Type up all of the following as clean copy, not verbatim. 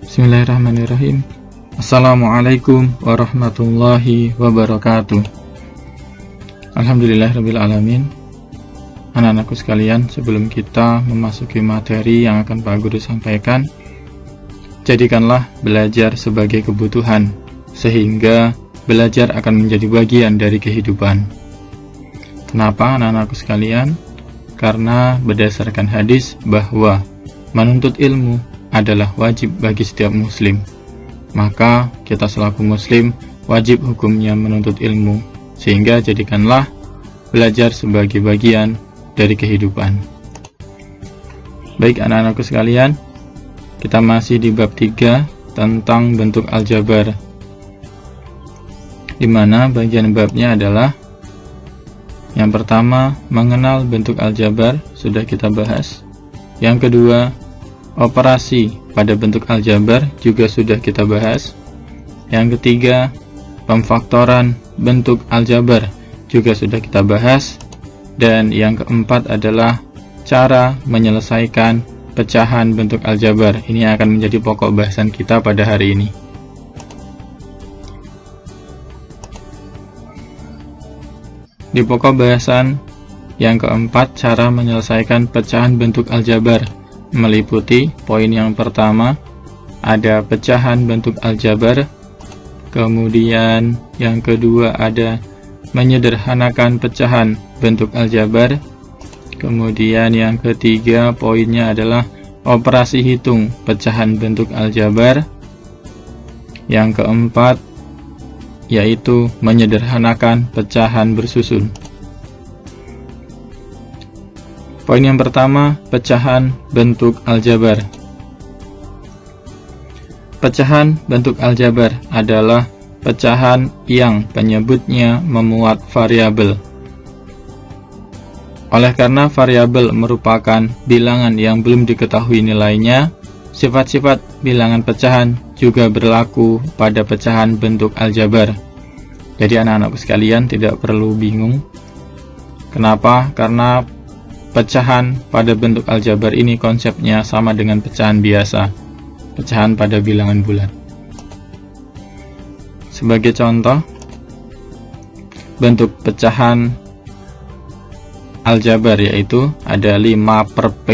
Bismillahirrahmanirrahim. Assalamualaikum warahmatullahi wabarakatuh. Alhamdulillahirrabbilalamin. Anak-anakku sekalian, sebelum kita memasuki materi yang akan Pak Guru sampaikan, jadikanlah belajar sebagai kebutuhan, sehingga belajar akan menjadi bagian dari kehidupan. Kenapa anak-anakku sekalian? Karena berdasarkan hadis bahwa menuntut ilmu adalah wajib bagi setiap muslim. Maka kita selaku muslim wajib hukumnya menuntut ilmu, sehingga jadikanlah belajar sebagai bagian dari kehidupan. Baik anak-anakku sekalian, kita masih di bab 3 tentang bentuk aljabar, di mana bagian babnya adalah yang pertama, mengenal bentuk aljabar, sudah kita bahas. Yang kedua, operasi pada bentuk aljabar juga sudah kita bahas. Yang ketiga, pemfaktoran bentuk aljabar juga sudah kita bahas. Dan yang keempat adalah cara menyelesaikan pecahan bentuk aljabar. Ini akan menjadi pokok bahasan kita pada hari ini. Di pokok bahasan yang keempat, cara menyelesaikan pecahan bentuk aljabar, meliputi poin yang pertama, ada pecahan bentuk aljabar. Kemudian yang kedua ada menyederhanakan pecahan bentuk aljabar. Kemudian yang ketiga poinnya adalah operasi hitung pecahan bentuk aljabar. Yang keempat yaitu menyederhanakan pecahan bersusun. Poin yang pertama, pecahan bentuk aljabar. Pecahan bentuk aljabar adalah pecahan yang penyebutnya memuat variabel. Oleh karena variabel merupakan bilangan yang belum diketahui nilainya, sifat-sifat bilangan pecahan juga berlaku pada pecahan bentuk aljabar. Jadi anak-anakku sekalian tidak perlu bingung. Kenapa? Karena pecahan pada bentuk aljabar ini konsepnya sama dengan pecahan biasa, pecahan pada bilangan bulat. Sebagai contoh, bentuk pecahan aljabar yaitu ada 5 per P,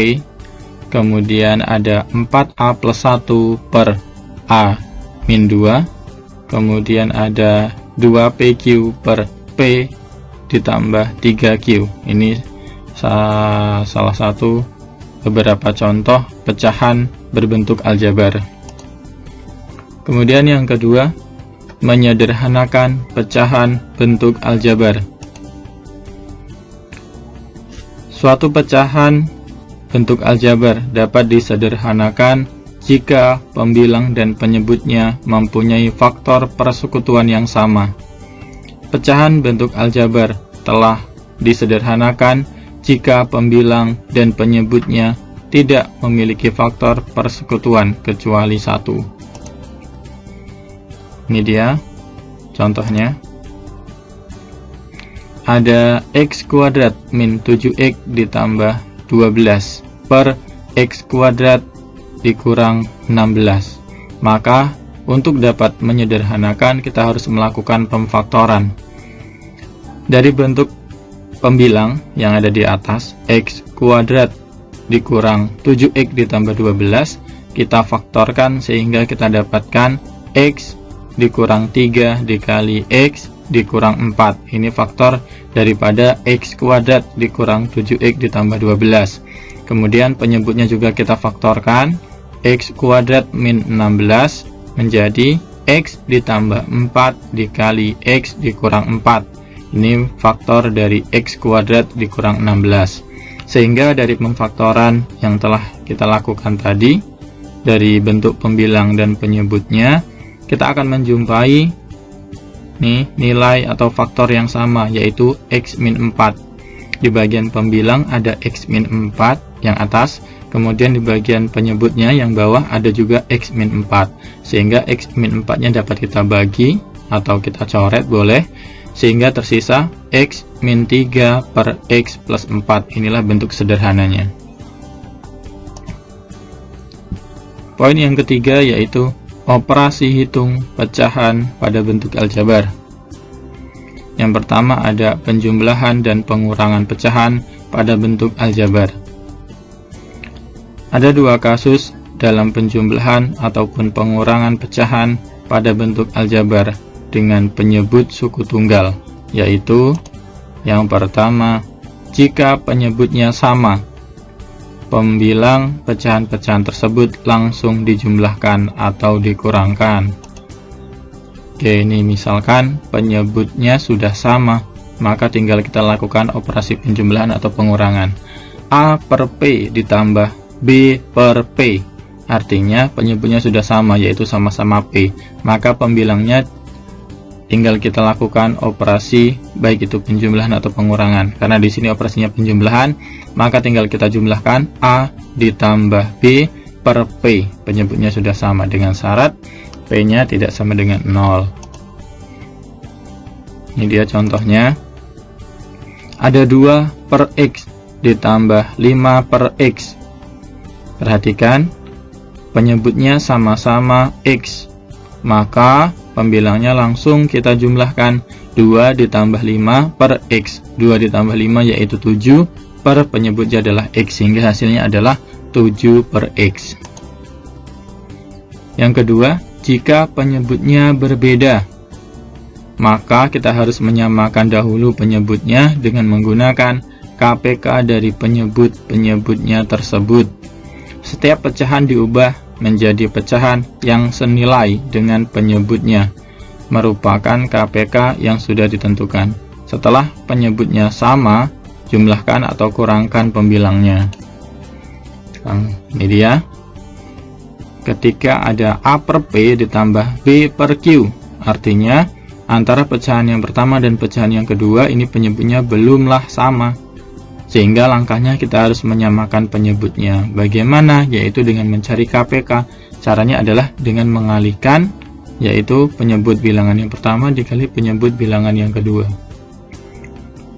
kemudian ada 4A plus 1 per A min 2, kemudian ada 2PQ per P ditambah 3Q. Ini salah satu beberapa contoh pecahan berbentuk aljabar. Kemudian yang kedua, menyederhanakan pecahan bentuk aljabar. Suatu pecahan bentuk aljabar dapat disederhanakan jika pembilang dan penyebutnya mempunyai faktor persekutuan yang sama. Pecahan bentuk aljabar telah disederhanakan jika pembilang dan penyebutnya tidak memiliki faktor persekutuan kecuali 1. Ini dia contohnya. Ada x kuadrat min 7x ditambah 12 per x kuadrat dikurang 16. Maka untuk dapat menyederhanakan kita harus melakukan pemfaktoran. Dari bentuk pembilang yang ada di atas, x kuadrat dikurang 7x ditambah 12, kita faktorkan sehingga kita dapatkan x dikurang 3 dikali x dikurang 4. Ini faktor daripada x kuadrat dikurang 7x ditambah 12. Kemudian penyebutnya juga kita faktorkan, x kuadrat min 16 menjadi x ditambah 4 dikali x dikurang 4. Ini faktor dari x kuadrat dikurang 16. Sehingga dari pemfaktoran yang telah kita lakukan tadi, dari bentuk pembilang dan penyebutnya, kita akan menjumpai nilai atau faktor yang sama, yaitu x min 4. Di bagian pembilang ada x min 4 yang atas, kemudian di bagian penyebutnya yang bawah ada juga x min 4. Sehingga x min 4 nya dapat kita bagi atau kita coret boleh, sehingga tersisa x min 3 per x plus 4. Inilah bentuk sederhananya. Poin yang ketiga yaitu operasi hitung pecahan pada bentuk aljabar. Yang pertama ada penjumlahan dan pengurangan pecahan pada bentuk aljabar. Ada dua kasus dalam penjumlahan ataupun pengurangan pecahan pada bentuk aljabar dengan penyebut suku tunggal, yaitu yang pertama, jika penyebutnya sama, pembilang pecahan-pecahan tersebut langsung dijumlahkan atau dikurangkan. Oke, ini misalkan penyebutnya sudah sama, maka tinggal kita lakukan operasi penjumlahan atau pengurangan. A per P ditambah B per P, artinya penyebutnya sudah sama, yaitu sama-sama P, maka pembilangnya tinggal kita lakukan operasi baik itu penjumlahan atau pengurangan. Karena di sini operasinya penjumlahan, maka tinggal kita jumlahkan A ditambah B per P. Penyebutnya sudah sama dengan syarat P-nya tidak sama dengan 0. Ini dia contohnya. Ada 2 per X ditambah 5 per X. Perhatikan, penyebutnya sama-sama X, maka pembilangnya langsung kita jumlahkan 2 ditambah 5 per X. 2 ditambah 5 yaitu 7 per penyebutnya adalah X, sehingga hasilnya adalah 7 per X. Yang kedua, jika penyebutnya berbeda, maka kita harus menyamakan dahulu penyebutnya dengan menggunakan KPK dari penyebut-penyebutnya tersebut. Setiap pecahan diubah menjadi pecahan yang senilai dengan penyebutnya, merupakan KPK yang sudah ditentukan. Setelah penyebutnya sama, jumlahkan atau kurangkan pembilangnya. Ini dia. Ketika ada A per P ditambah B per Q, artinya antara pecahan yang pertama dan pecahan yang kedua ini penyebutnya belumlah sama, sehingga langkahnya kita harus menyamakan penyebutnya. Bagaimana? Yaitu dengan mencari KPK. Caranya adalah dengan mengalihkan, yaitu penyebut bilangan yang pertama dikali penyebut bilangan yang kedua.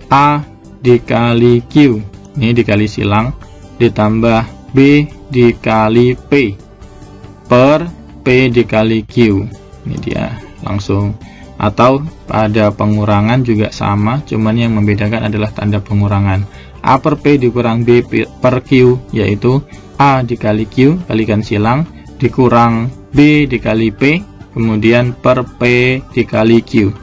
A dikali Q, ini dikali silang, ditambah B dikali P per P dikali Q. Ini dia langsung. Atau pada pengurangan juga sama, cuman yang membedakan adalah tanda pengurangan. A per P dikurang B per Q, yaitu A dikali Q, kalikan silang, dikurang B dikali P, kemudian per P dikali Q.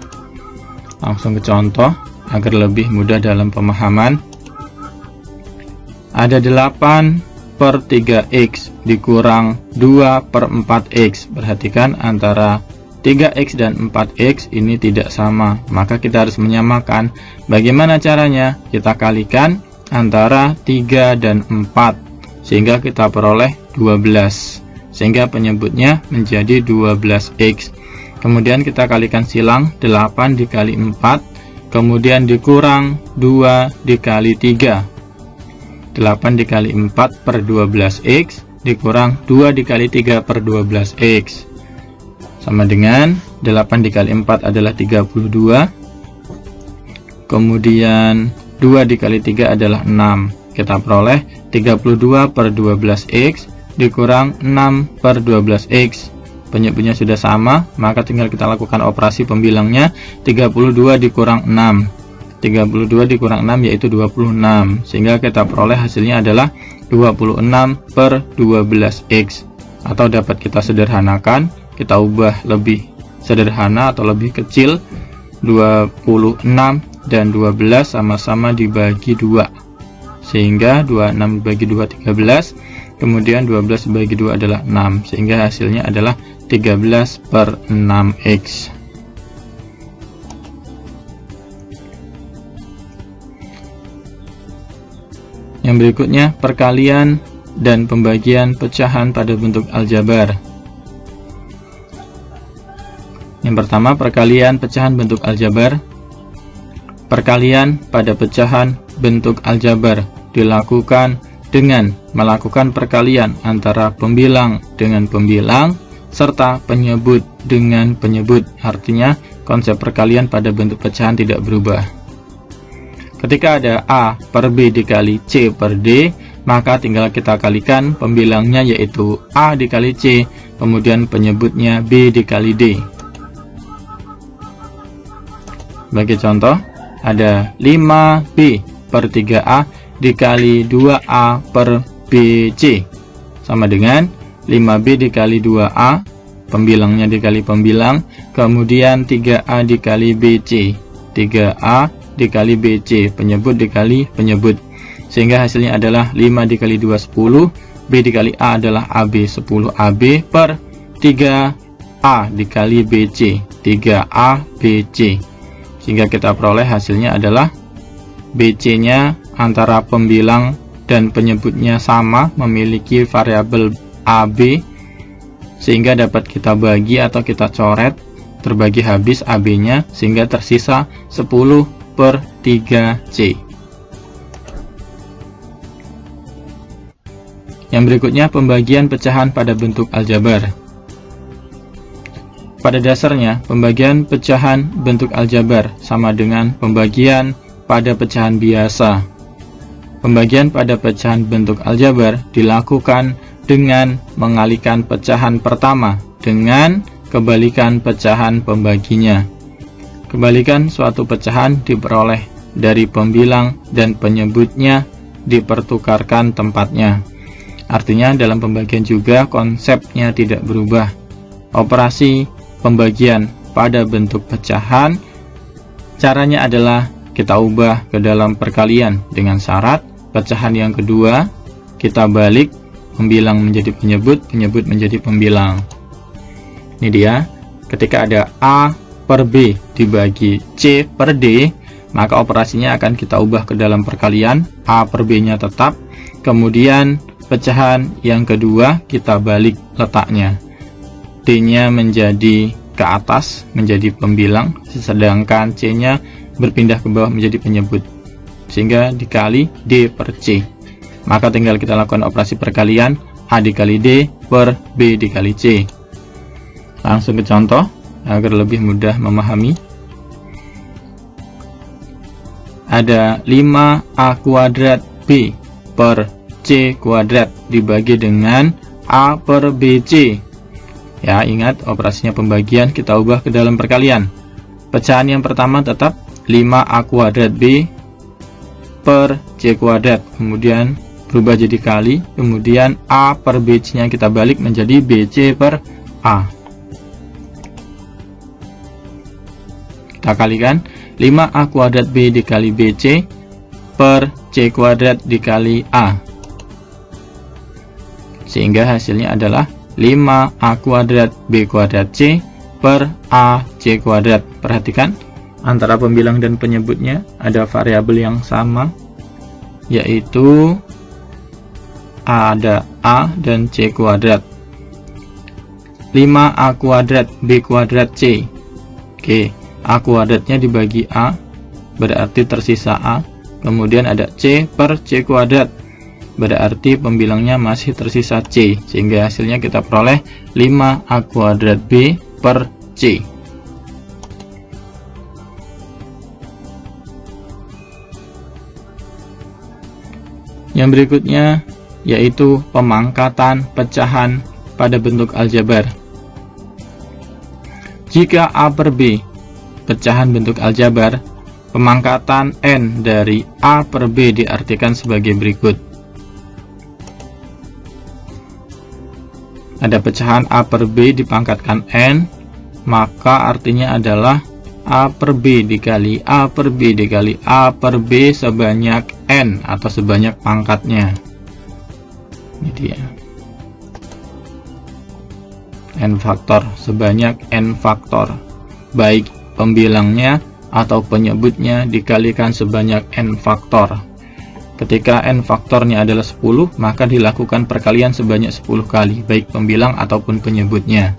Langsung ke contoh, agar lebih mudah dalam pemahaman. Ada 8 per 3X dikurang 2 per 4X. Perhatikan antara 3X dan 4X ini tidak sama, maka kita harus menyamakan. Bagaimana caranya? Kita kalikan antara 3 dan 4, sehingga kita peroleh 12, sehingga penyebutnya menjadi 12X. Kemudian kita kalikan silang, 8 dikali 4, kemudian dikurang 2 dikali 3. 8 dikali 4 per 12X dikurang 2 dikali 3 per 12X, sama dengan 8 dikali 4 adalah 32, kemudian 2 dikali 3 adalah 6. Kita peroleh 32 per 12X dikurang 6 per 12X. Penyebutnya sudah sama, maka tinggal kita lakukan operasi pembilangnya. 32 dikurang 6, 32 dikurang 6 yaitu 26, sehingga kita peroleh hasilnya adalah 26 per 12X. Atau dapat kita sederhanakan, kita ubah lebih sederhana atau lebih kecil, 26 dan 12 sama-sama dibagi 2, sehingga 26 dibagi 2 13, kemudian 12 dibagi 2 adalah 6, sehingga hasilnya adalah 13 per 6X. Yang berikutnya, perkalian dan pembagian pecahan pada bentuk aljabar. Yang pertama, perkalian pecahan bentuk aljabar. Perkalian pada pecahan bentuk aljabar dilakukan dengan melakukan perkalian antara pembilang dengan pembilang serta penyebut dengan penyebut. Artinya, konsep perkalian pada bentuk pecahan tidak berubah. Ketika ada A per B dikali C per D, maka tinggal kita kalikan pembilangnya, yaitu A dikali C, kemudian penyebutnya B dikali D. Sebagai contoh, ada 5B per 3A dikali 2A per BC, sama dengan 5B dikali 2A, pembilangnya dikali pembilang, kemudian 3A dikali BC, 3A dikali BC, penyebut dikali penyebut, sehingga hasilnya adalah 5 dikali 2 10, B dikali A adalah AB, 10 AB per 3A dikali BC, 3A BC, sehingga kita peroleh hasilnya adalah BC nya antara pembilang dan penyebutnya sama, memiliki variabel AB, sehingga dapat kita bagi atau kita coret, terbagi habis AB nya, sehingga tersisa 10 per 3C. Yang berikutnya, pembagian pecahan pada bentuk aljabar. Pada dasarnya, pembagian pecahan bentuk aljabar sama dengan pembagian pada pecahan biasa. Pembagian pada pecahan bentuk aljabar dilakukan dengan mengalihkan pecahan pertama dengan kebalikan pecahan pembaginya. Kebalikan suatu pecahan diperoleh dari pembilang dan penyebutnya dipertukarkan tempatnya. Artinya dalam pembagian juga konsepnya tidak berubah. Operasi pembagian pada bentuk pecahan, caranya adalah kita ubah ke dalam perkalian dengan syarat pecahan yang kedua kita balik, pembilang menjadi penyebut, penyebut menjadi pembilang. Ini dia, ketika ada A per B dibagi C per D, maka operasinya akan kita ubah ke dalam perkalian, A per B nya tetap, kemudian pecahan yang kedua kita balik letaknya, D nya menjadi ke atas menjadi pembilang, sedangkan C nya berpindah ke bawah menjadi penyebut, sehingga dikali D per C. Maka tinggal kita lakukan operasi perkalian, A dikali D per B dikali C. Langsung ke contoh agar lebih mudah memahami. Ada 5A kuadrat B per C kuadrat dibagi dengan A per BC. Ya, ingat operasinya pembagian kita ubah ke dalam perkalian. Pecahan yang pertama tetap 5A kuadrat B per C kuadrat, kemudian berubah jadi kali, kemudian A per BC nya kita balik menjadi BC per A. Kita kalikan 5A kuadrat B dikali BC per C kuadrat dikali A, sehingga hasilnya adalah 5A kuadrat B kuadrat C per A C kuadrat. Perhatikan, antara pembilang dan penyebutnya ada variabel yang sama, yaitu ada A dan C kuadrat. 5A kuadrat B kuadrat C. Oke, A kuadratnya dibagi A, berarti tersisa A. Kemudian ada C per C kuadrat, berarti pembilangnya masih tersisa C, sehingga hasilnya kita peroleh 5A kuadrat B per C. Yang berikutnya yaitu pemangkatan pecahan pada bentuk aljabar. Jika A per B pecahan bentuk aljabar, pemangkatan N dari A per B diartikan sebagai berikut. Ada pecahan A per B dipangkatkan N, maka artinya adalah A per B dikali A per B dikali A per B sebanyak N atau sebanyak pangkatnya. Ini dia, N faktor, sebanyak N faktor, baik pembilangnya atau penyebutnya dikalikan sebanyak N faktor. Ketika N faktornya adalah 10, maka dilakukan perkalian sebanyak 10 kali, baik pembilang ataupun penyebutnya.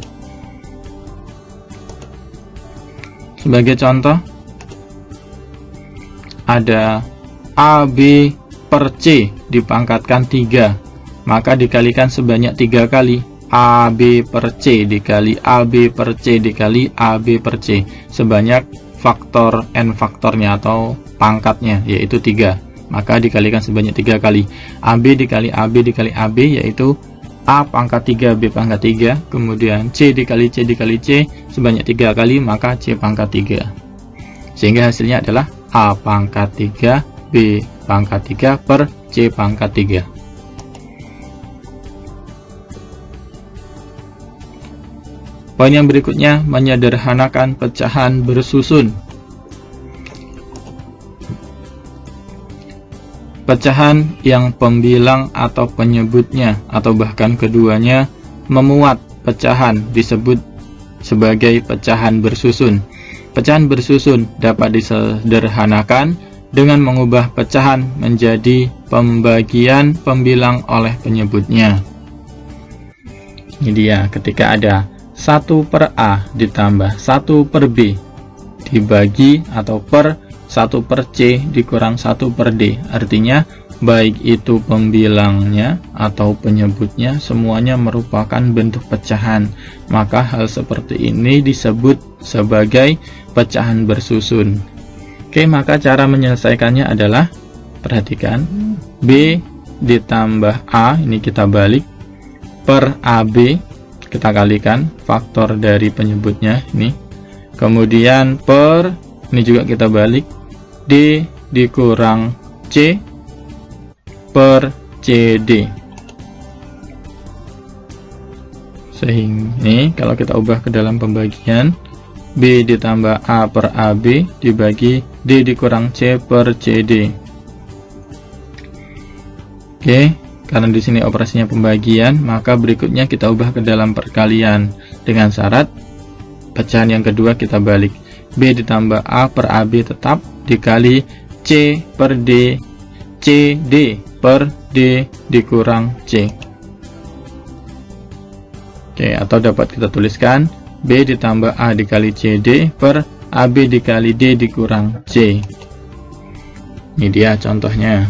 Sebagai contoh, ada AB per C dipangkatkan 3, maka dikalikan sebanyak 3 kali, AB per C dikali AB per C dikali AB per C, sebanyak faktor N faktornya atau pangkatnya, yaitu 3. maka dikalikan sebanyak 3 kali. AB dikali AB dikali AB yaitu A pangkat 3 B pangkat 3, kemudian C dikali C dikali C sebanyak 3 kali, maka C pangkat 3. Sehingga hasilnya adalah A pangkat 3 B pangkat 3 per C pangkat 3. Poin yang berikutnya, menyederhanakan pecahan bersusun. Pecahan yang pembilang atau penyebutnya atau bahkan keduanya memuat pecahan disebut sebagai pecahan bersusun. Pecahan bersusun dapat disederhanakan dengan mengubah pecahan menjadi pembagian pembilang oleh penyebutnya. Ini dia, ketika ada 1 per A ditambah 1 per B dibagi atau per 1 per C dikurang 1 per D. Artinya baik itu pembilangnya atau penyebutnya semuanya merupakan bentuk pecahan. Maka hal seperti ini disebut sebagai pecahan bersusun. Oke, maka cara menyelesaikannya adalah, perhatikan, B ditambah A, ini kita balik, per AB, kita kalikan faktor dari penyebutnya ini. Kemudian per, ini juga kita balik, D dikurang C per CD. Sehingga ini kalau kita ubah ke dalam pembagian, B ditambah A per AB dibagi D dikurang C per CD. Oke, karena di sini operasinya pembagian, maka berikutnya kita ubah ke dalam perkalian dengan syarat pecahan yang kedua kita balik. B ditambah A per AB tetap dikali C per D, CD per D dikurang C. Oke, atau dapat kita tuliskan B ditambah A dikali CD per AB dikali D dikurang C. Ini dia contohnya.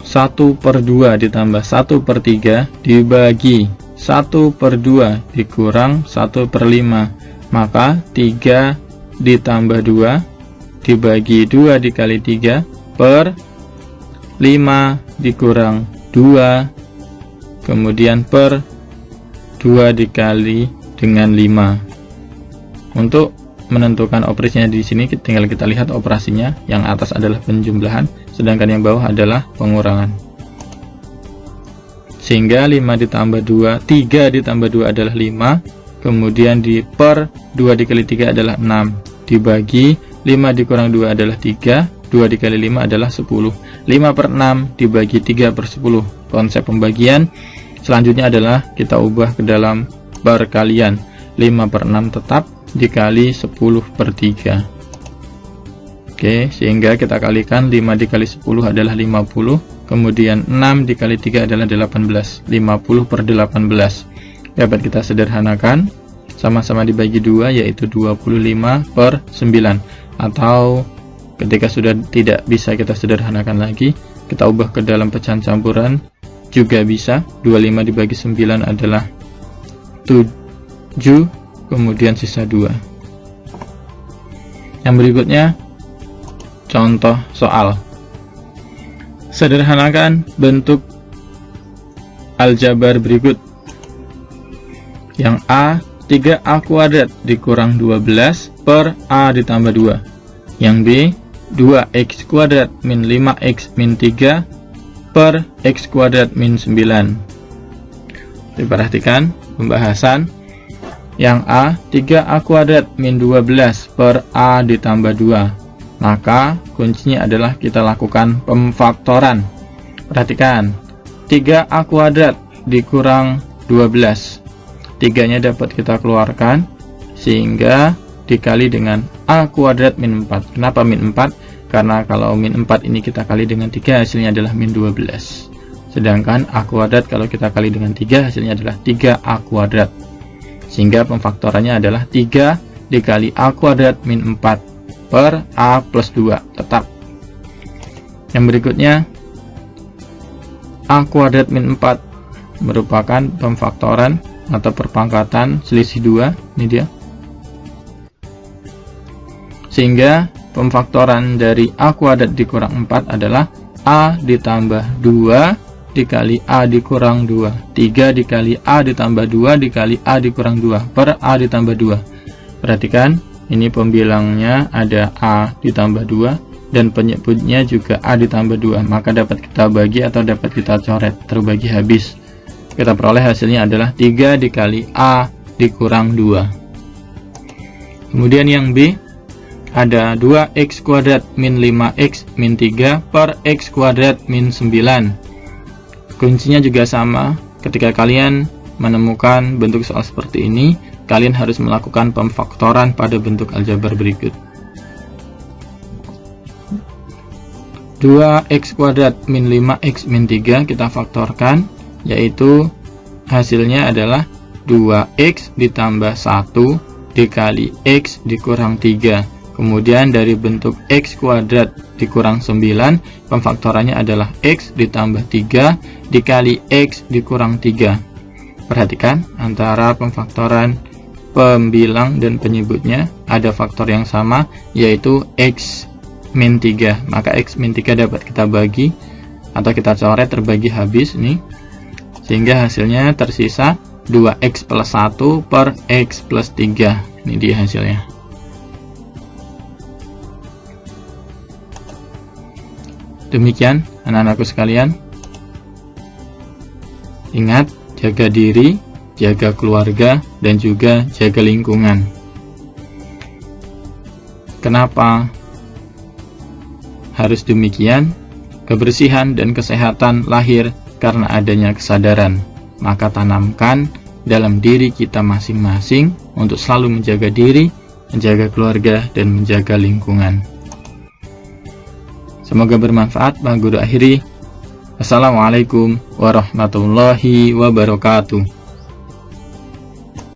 1 per 2 ditambah 1 per 3 dibagi 1 per 2 dikurang 1 per 5. Maka 3 ditambah 2 dibagi 2 dikali 3 per 5 dikurang 2, kemudian per 2 dikali dengan 5. Untuk menentukan operasinya di sini tinggal kita lihat operasinya. Yang atas adalah penjumlahan, sedangkan yang bawah adalah pengurangan. Sehingga 5 ditambah 2, 3 ditambah 2 adalah 5, kemudian di per 2 dikali 3 adalah 6, dibagi 5 dikurang 2 adalah 3, 2 dikali 5 adalah 10, 5 per 6 dibagi 3 per 10. Konsep pembagian selanjutnya adalah kita ubah ke dalam perkalian. 5 per 6 tetap dikali 10 per 3. Oke, sehingga kita kalikan 5 dikali 10 adalah 50, kemudian 6 dikali 3 adalah 18, 50 per 18. Dapat kita sederhanakan, sama-sama dibagi 2 yaitu 25 per 9. Atau ketika sudah tidak bisa kita sederhanakan lagi, kita ubah ke dalam pecahan campuran juga bisa. 25 dibagi 9 adalah 7, kemudian sisa 2. Yang berikutnya contoh soal. Sederhanakan bentuk aljabar berikut. Yang A, 3A kuadrat dikurang 12 per A ditambah 2. Yang B, 2X kuadrat min 5X min 3 per X kuadrat min 9. Diperhatikan pembahasan. Yang A, 3A kuadrat min 12 per A ditambah 2. Maka kuncinya adalah kita lakukan pemfaktoran. Perhatikan, 3A kuadrat dikurang 12. 3-nya dapat kita keluarkan, sehingga dikali dengan A kuadrat min 4. Kenapa min 4? Karena kalau min 4 ini kita kali dengan 3, hasilnya adalah min 12. Sedangkan A kuadrat kalau kita kali dengan 3, hasilnya adalah 3A kuadrat. Sehingga pemfaktorannya adalah 3 dikali A kuadrat min 4 per A plus 2 tetap. Yang berikutnya, A kuadrat min 4 merupakan pemfaktoran atau perpangkatan selisih 2. Ini dia. Sehingga pemfaktoran dari A kuadrat dikurang 4 adalah A ditambah 2 dikali A dikurang 2, 3 dikali A ditambah 2 dikali A dikurang 2 per A ditambah 2. Perhatikan, ini pembilangnya ada A ditambah 2 dan penyebutnya juga A ditambah 2, maka dapat kita bagi atau dapat kita coret terbagi habis. Kita peroleh hasilnya adalah 3 dikali A dikurang 2. Kemudian yang B, ada 2x kuadrat min 5x min 3 per x kuadrat min 9. Kuncinya juga sama, ketika kalian menemukan bentuk soal seperti ini, kalian harus melakukan pemfaktoran pada bentuk aljabar berikut. 2x kuadrat min 5x min 3 kita faktorkan, yaitu hasilnya adalah 2x ditambah 1 dikali x dikurang 3. Kemudian dari bentuk x kuadrat dikurang 9, pemfaktorannya adalah x ditambah 3 dikali x dikurang 3. Perhatikan, antara pemfaktoran pembilang dan penyebutnya ada faktor yang sama, yaitu x min 3. Maka x min 3 dapat kita bagi atau kita coret terbagi habis nih, sehingga hasilnya tersisa 2x plus 1 per x plus 3. Ini dia hasilnya. Demikian anak-anakku sekalian. Ingat, jaga diri, jaga keluarga, dan juga jaga lingkungan. Kenapa harus demikian? Kebersihan dan kesehatan lahir karena adanya kesadaran. Maka tanamkan dalam diri kita masing-masing untuk selalu menjaga diri, menjaga keluarga, dan menjaga lingkungan. Semoga bermanfaat. Pak Guru akhiri. Assalamualaikum warahmatullahi wabarakatuh.